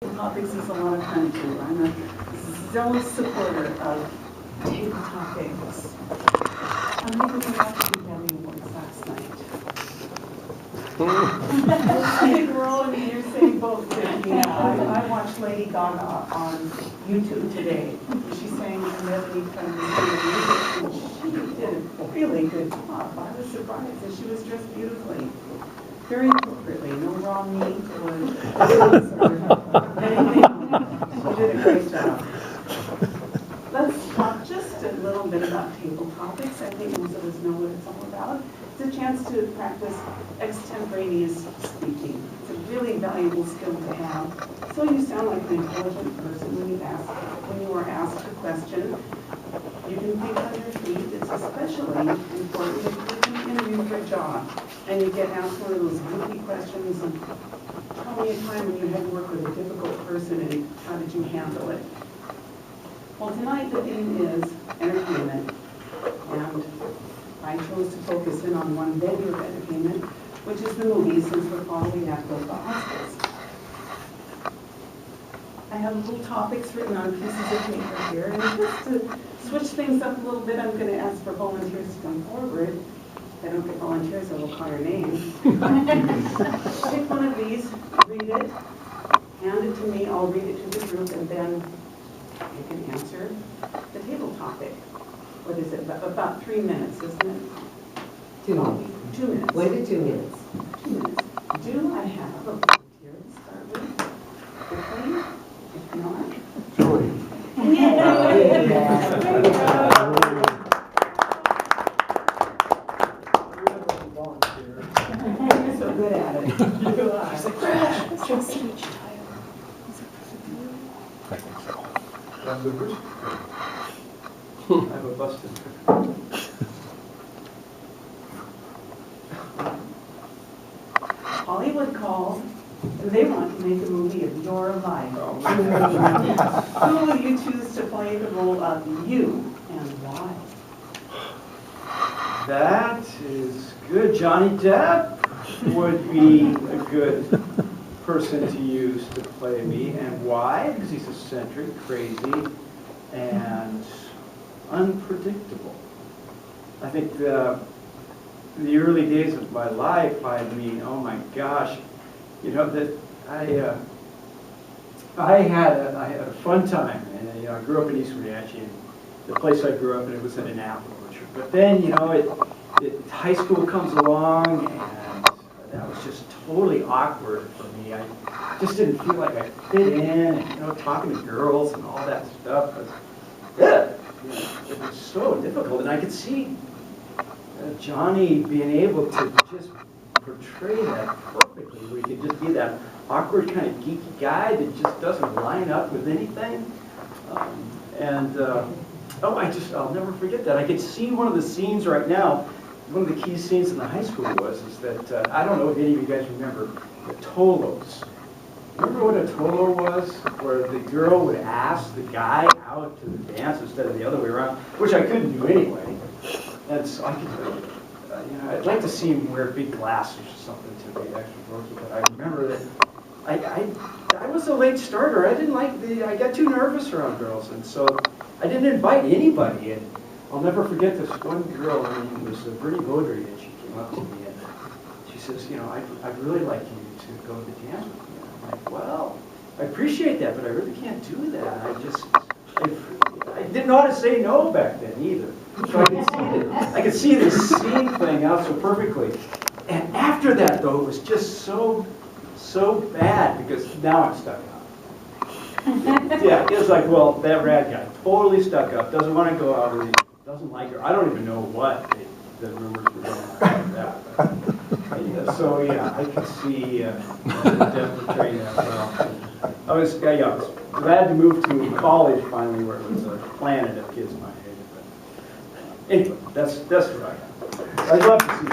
Topics is a lot of fun too. I'm a zealous supporter of table topics. I'm making a lot of Academy Awards last night. I think we're all in here saying both. Yeah, I watched Lady Gaga on YouTube today. She sang a medley from the music, and she did a really good job. I was surprised, and she was dressed beautifully. Very appropriately, no raw meat or anything. She did a great job. Let's talk just a little bit about table topics. I think most of us know what it's all about. It's a chance to practice extemporaneous speaking. It's a really valuable skill to have. So you sound like an intelligent person when you are asked a question. You can think on your feet. It's especially important if you're in an interview for a job and you get asked one of those goofy questions and tell me a time when you had to work with a difficult person and how did you handle it. Well, tonight the theme is entertainment, and I chose to focus in on one venue of entertainment, which is the movies, since we're following that with the Oscars. I have little topics written on pieces of paper here, and just to switch things up a little bit, I'm going to ask for volunteers to come forward. If I don't get volunteers, I will call your name. Pick one of these, read it, hand it to me, I'll read it to the group, and then you can answer the table topic. What is it? About 3 minutes, isn't it? 2 minutes. 2 minutes. 1 to 2 minutes. 2 minutes. Do I have a volunteer to start with? Quickly? If not? Julie. You're so good at it. You are. Lucas? I have a busted. Hollywood calls. They want to make a movie of your life. Who will you choose to play the role of you, and why? That is good. Johnny Depp would be a good person to use to play me. And why? Because he's eccentric, crazy, and unpredictable. I think the early days of my life, I mean, oh my gosh, you know, that I had a fun time, and you know, I grew up in East Wenatchee, and the place I grew up in, it was in an apple orchard. But then, you know, high school comes along, and that was just totally awkward for me. I just didn't feel like I fit in, and, you know, talking to girls and all that stuff was, it was so difficult, and I could see Johnny being able to just portray that perfectly, where he could just be that awkward kind of geeky guy that just doesn't line up with anything. I'll never forget that. I could see one of the scenes right now. One of the key scenes in the high school is that, I don't know if any of you guys remember, the Tolos. Remember what a Tolo was? Where the girl would ask the guy out to the dance instead of the other way around, which I couldn't do anyway. And so I could, you know, I'd like to see him wear big glasses or something to be extra dorky, but I remember that I was a late starter. I got too nervous around girls, and so I didn't invite anybody. And I'll never forget this one girl, her name was Bernie Baudry, and she came up to me and she says, you know, I'd really like you to go to the dance with me. I'm like, well, I appreciate that, but I really can't do that. I didn't know how to say no back then either. So I could see this scene playing out so perfectly. And after that, though, it was just so bad, because now I'm stuck up. Yeah, it was like, well, that rad guy, totally stuck up, doesn't want to go out with me, doesn't like her. I don't even know what the rumors were going on about that. But, so yeah, I could see Depp portraying that well. I was glad to move to college finally, where it was a planet of kids my age. But anyway, that's what I got. I'd love to see you.